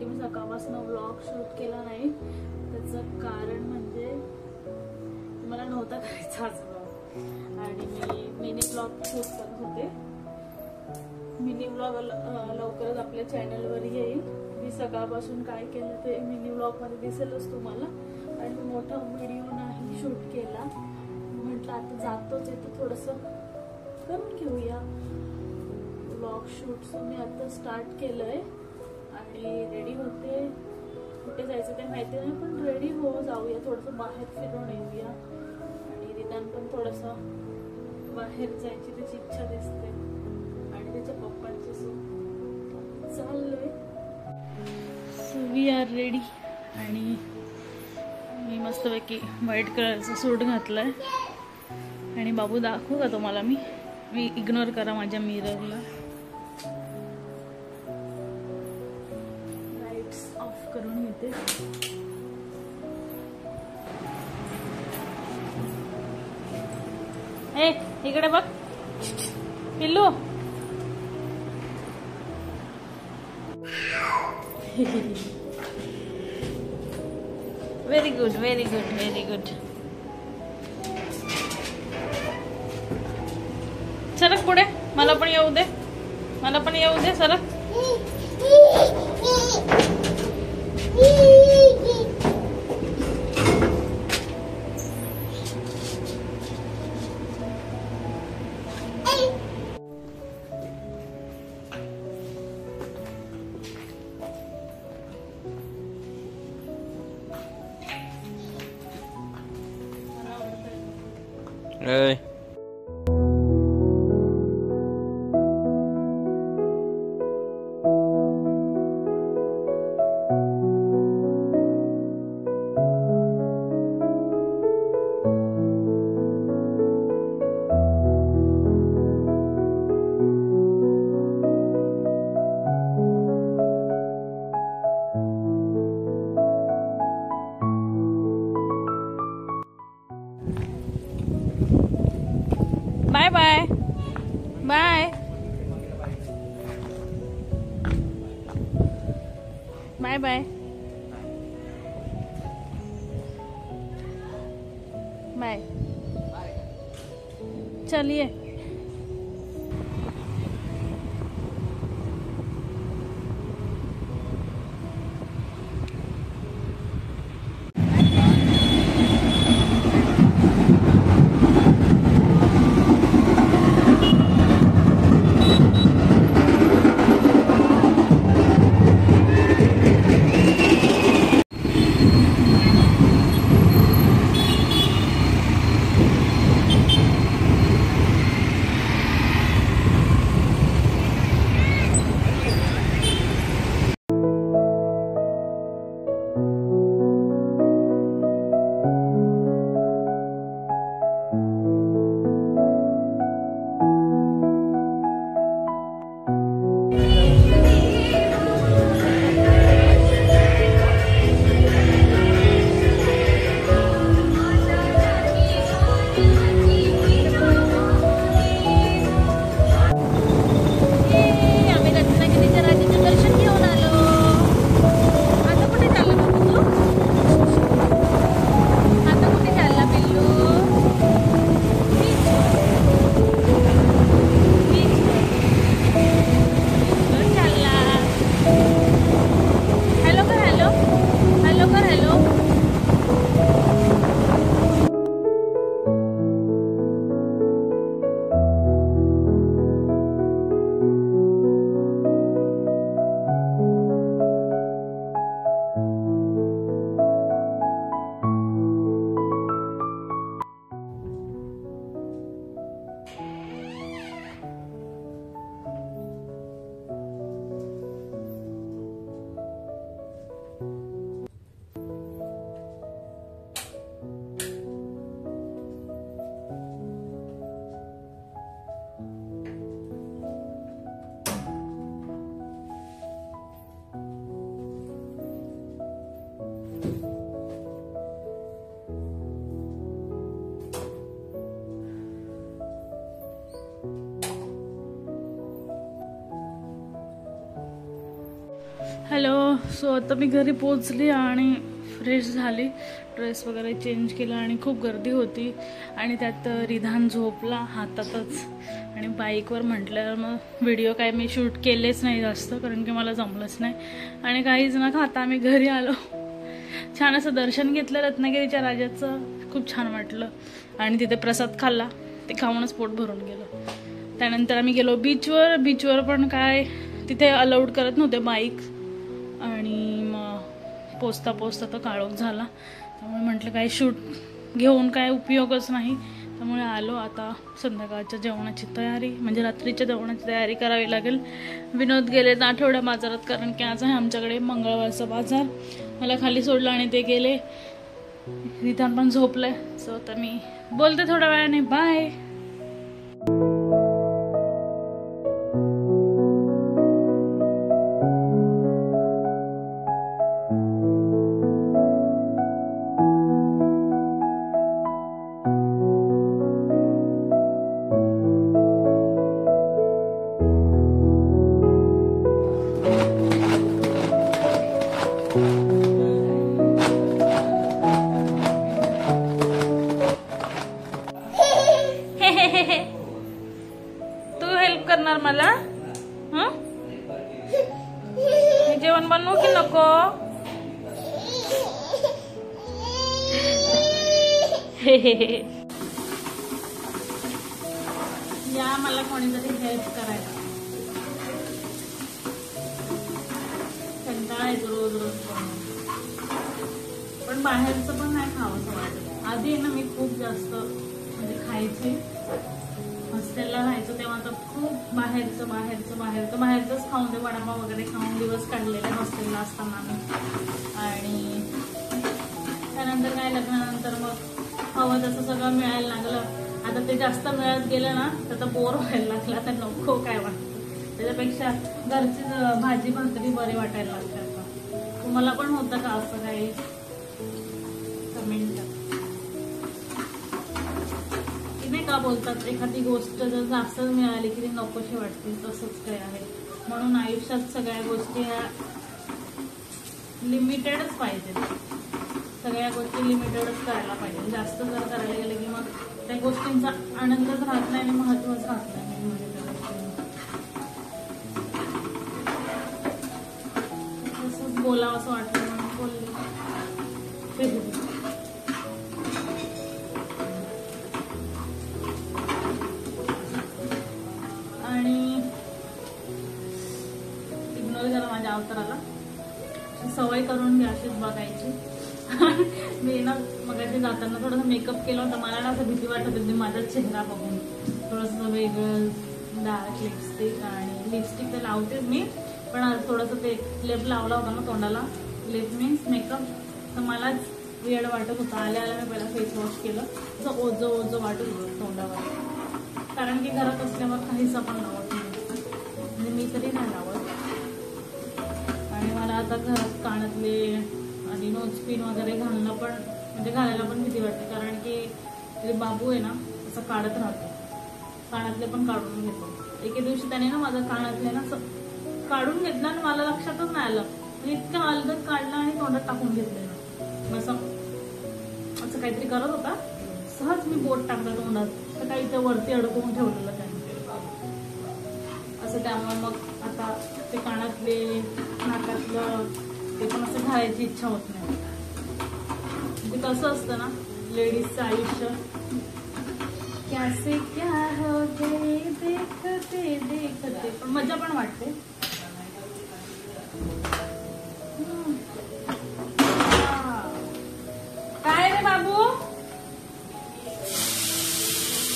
की मी सकाळपासून vlog shoot केला नाही. त्याचं कारण म्हणजे मला नव्हता करायचा आज व्लॉग आणि मी मिनी व्लॉग शूट करत होते. मिनी व्लॉग लवकरच आपल्या चॅनलवर येईल. मी सकाळपासून काय केलं ते मिनी व्लॉग मध्ये दिसेलच तुम्हाला. आणि मी मोठा व्हिडिओ नाही शूट केला. म्हटलं आता जातोच आहे तर थोडंसं करून घेऊया व्लॉग शूट. सो मी आता स्टार्ट केलंय आणि रेडी होते. कुठे जायचं ते माहिती नाही पण रेडी हो जाऊया, थोडंसं बाहेर फिरून येऊया. आणि रिदान पण थोडंसं बाहेर जायची त्याची इच्छा दिसते आणि त्याच्या पप्पांची. सो चाललोय. So we are ready. आणि मी मस्तपैकी व्हाईट कलरचा सूट घातलाय. आणि बाबू दाखवू का तुम्हाला मी इग्नोर करा माझ्या मिररला. लाईट्स ऑफ करून घेते. ए इकडे बघ पिल्लू. Very good very good very good. सरक पुढे, मला पण येऊ दे, मला पण येऊ दे. सरक. Ơi. Bye bye bye bye bye bye. चलिए. हॅलो. सो आता मी घरी पोचली आणि फ्रेश झाली, ड्रेस वगैरे चेंज केला आणि खूप गर्दी होती आणि त्यात रिधान झोपला हातातच आणि बाईकवर म्हटल्यावर मग व्हिडिओ काय मी शूट केलेच नाही जास्त, कारण की मला जमलंच नाही आणि काहीच न खाता आम्ही घरी आलो. छान असं दर्शन घेतलं रत्नागिरीच्या राजाचं, खूप छान वाटलं आणि तिथे प्रसाद खाल्ला, ते खाऊनच पोट भरून गेलं. त्यानंतर आम्ही गेलो बीचवर पण काय तिथे अलाउड करत नव्हते बाईक आणि मग पोचता तर काळोख झाला, त्यामुळे म्हटलं काही शूट घेऊन काय उपयोगच नाही, त्यामुळे आलो. आता संध्याकाळच्या जेवणाची तयारी म्हणजे रात्रीच्या जेवणाची तयारी करावी लागेल. विनोद गेलेत आठवड्या बाजारात, कारण की आज आहे आमच्याकडे मंगळवारचा बाजार. मला खाली सोडलं आणि ते गेले. रिधान पण झोपलंय. सो आता मी बोलते थोड्या वेळाने. बाय. तू हेल्प करणार मला? जेवण बनवू की नको? या मला कोणीतरी हेल्प करायला. कंटाळा येतो रोज पण बाहेरचं पण नाही खावंसं वाटत. आधी ना मी खूप जास्त म्हणजे खायची, हॉस्टेलला राहायचं तेव्हा तर खूप बाहेरचंच खाऊन ते वडापाव वगैरे खाऊन दिवस काढलेले हॉस्टेलला असताना मी. आणि त्यानंतर काय लग्नानंतर मग हवं तसं सगळं मिळायला लागलं. आता ते जास्त मिळत गेलं ना तर बोर व्हायला लागलं. आता नको काय वाटतं, त्याच्यापेक्षा घरची भाजी भाकरी बरी वाटायला लागते. आता तुम्हाला पण होतं का असं काही? कमेंट की नाही का बोलतात एखादी गोष्ट जर जास्त मिळाली की ती नकोशी वाटते, तसंच काय आहे. म्हणून आयुष्यात सगळ्या गोष्टी ह्या लिमिटेडच पाहिजेत. सगळ्या गोष्टी लिमिटेडच करायला पाहिजे. जास्त जर करायला गेलं की मग त्या गोष्टींचा आनंदच राहत नाही आणि महत्वच राहत नाही. म्हणजे त्या गोष्टींना तसंच बोलावं असं वाटलं म्हणून बोलले. आणि इग्नोर करा माझ्या अवताराला, सवय करून घ्या अशीच बघायची. मी ना मगाशी जाताना थोडासा मेकअप केला होता. मला ना असं भीती वाटत होती माझा चेहरा बघून. थोडंसं वेगळं डार्क लिपस्टिक आणि लिपस्टिक तर लावतेच मी, पण थोडंसं ते लेप लावला होता ना तोंडाला, लेप मीन्स मेकअप, तर मलाच वेळ वाटत होता. आल्या मी पहिला फेस वॉश केलं, असं ओझं वाटत होतं तोंडावर, कारण की घरात असल्यावर काहीच आपण लावत नाही, म्हणजे मी तरी नाही लावत. आणि मला आता घरात कानातले आणि नोजपिन वगैरे घालणं पण म्हणजे घालायला पण भीती वाटते, कारण की ते बाबू आहे ना असं काढत राहतो, कानातले पण काढून घेतो. एके दिवशी त्याने ना माझं कानातले ना असं काढून घेतलं आणि मला लक्षातच नाही आलं. इतकं अलगद काढलं आणि तोंडात टाकून घेतलेलं. असं काहीतरी करत होता, सहज मी बोट टाकलं तोंडात, तर काही ते वरती अडकवून ठेवलेलं त्याने असं. त्यामुळे मग आता ते कानातले नाकातलं ते पण असं घालायची इच्छा होत नाही. म्हणजे कसं असतं ना लेडीजचं आयुष्य, कैसे क्या हो गए देखते देखते, पण मजा पण वाटते. काय रे बाबू?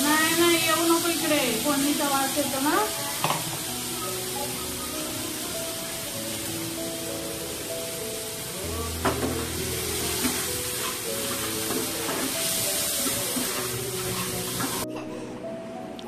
नाही येऊ नको इकडे, फोडणीचा वास येतो ना.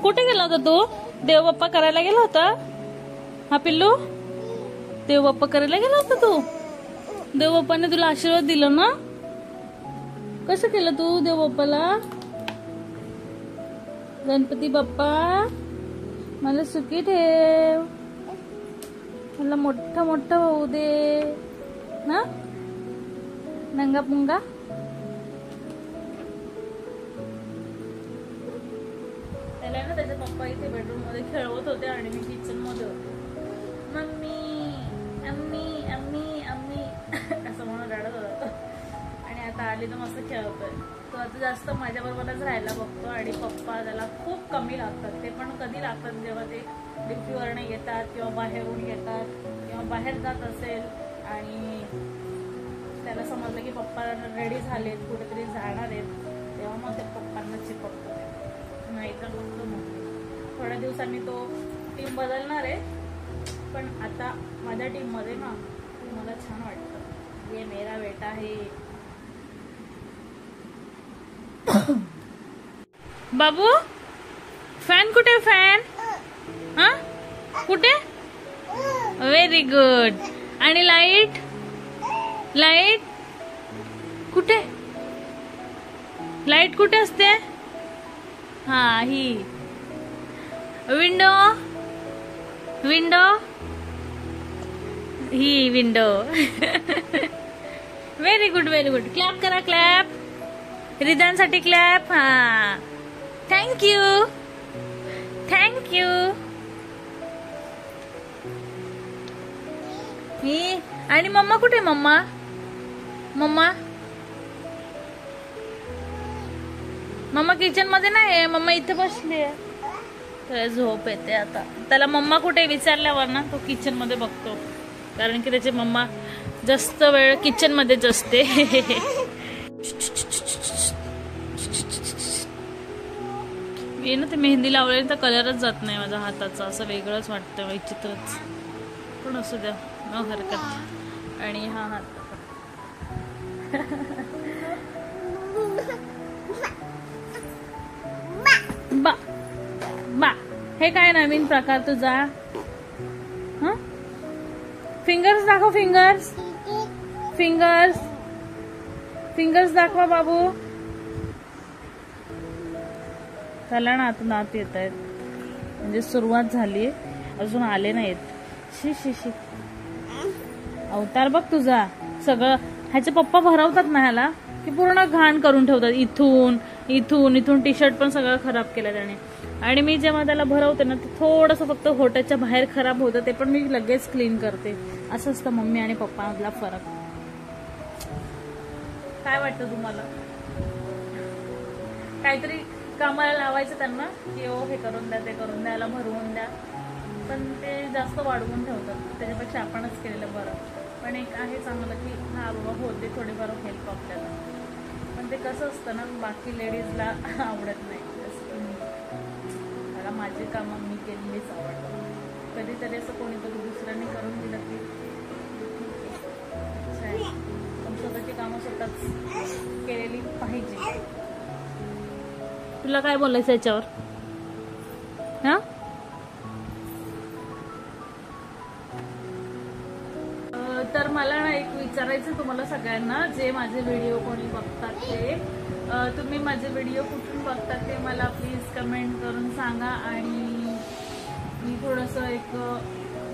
कुठे गेला होता तू? देवबाप्पा करायला गेला होता? हा पिल्लू, देवबाप्पा करायला गेला होता तू? देवबाप्पाने तुला आशीर्वाद दिला ना? कसं केलं तू देवबाप्पाला? गणपती बाप्पा मला सुखी ठेव. मला मोठा मोठा होऊ दे ना, नंगा पुंगा. त्याला ना त्याचे पप्पा इथे बेडरूम मध्ये खेळवत होते आणि मी किचन मध्ये होते. मम्मी अम्मी अम्मी अम्मी असं म्हणून रडत होता आणि आता आली तर मस्त खेळतोय. तो आता जास्त माझ्या बरोबरच राहायला बघतो आणि पप्पा त्याला खूप कमी लागतात. ते पण कधी लागतात जेव्हा ते ड्युटीवरनं येतात किंवा बाहेरून येतात किंवा बाहेर जात असेल आणि त्याला समजलं की पप्पा रेडी झालेत, कुठेतरी जाणार आहेत, तेव्हा मग ते पप्पांना चिपकतो. नाही तर बघतो मग थोड्या दिवसांनी तो टीम बदलणार आहे. पण आता माझ्या टीम मध्ये ना मला छान वाटतं. ये मेरा बेटा है. बाबू फॅन कुठे? फॅन हा कुठे? Very good. आणि लाईट? लाईट कुठे? लाईट कुठे असते? हा ही विंडो. विंडो ही window. Very good very good. Clap करा क्लॅप. रिदानसाठी क्लॅप. हा थँक्यू थँक्यू. मी आणि मम्मा कुठे? मम्मा मम्मा मम्मा किचन मध्ये नाही. मम्मा इथे बसली आहे. त्याला झोप येते आता. त्याला मम्मा कुठे विचारल्यावर ना तो किचन मध्ये बघतो, कारण की त्याची मम्मा जास्त वेळ किचन मध्येच असते. मी ना ते मेहंदी लावले तर कलरच जात नाही माझ्या हाताचा. असं वेगळंच वाटतं, विचित्रच. पण असू द्या, न हरकत. आणि हा हात बा बा. हे काय नवीन प्रकार तुझा? हा फिंगर्स दाखव. फिंगर्स फिंगर्स फिंगर्स दाखवा बाबू. त्याला ना आता दात येत आहेत, म्हणजे सुरुवात झाली, अजून आले नाहीत. शी शी शी. अवतार बघ तुझा. सगळं ह्याचे पप्पा भरवतात ना ह्याला की पूर्ण घाण करून ठेवतात. इथून इथून इथून टी शर्ट पण सगळं खराब केलं त्याने. आणि मी जेव्हा त्याला भरवते ना ते थोडंसं फक्त होटाच्या बाहेर खराब होतं, ते पण मी लगेच क्लीन करते. असं असतं मम्मी आणि पप्पामधला फरक. काय वाटतं तुम्हाला? काहीतरी कामाला लावायचं त्यांना की ओ हे करून द्या, ते करून द्या, याला भरवून द्या, पण ते जास्त वाढवून ठेवतात. त्याच्यापेक्षा आपणच केलेलं बरं. पण एक आहे चांगलं की हा बाबा होते थोडीफार हेल्प आपल्याला. पण ते कसं असतं ना, बाकी लेडीजला आवडत नाही. मला माझी कामं मी केलेलीच आवडतं. कधीतरी असं कोणीतरी दुसऱ्यांनी करून दिलं की पण स्वतःची कामं स्वतःच केलेली पाहिजे. तुला काय बोलायचं याच्यावर? हा तर मला ना एक विचारायचं तुम्हाला सगळ्यांना, जे माझे व्हिडिओ कोणी बघतात ते, तुम्ही माझे व्हिडिओ कुठून बघतात ते मला प्लीज कमेंट करून सांगा. आणि मी थोडंसं एक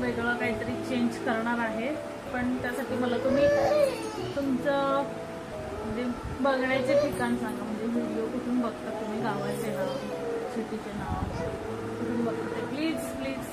वेगळं काहीतरी चेंज करणार आहे, पण त्यासाठी मला तुम्ही तुमचं म्हणजे बघण्याचे ठिकाण सांगा. म्हणजे व्हिडिओ कुठून बघतात तुम्ही, गावाचे नाव, सिटीचे नाव कुठून बघतात ते प्लीज प्लीज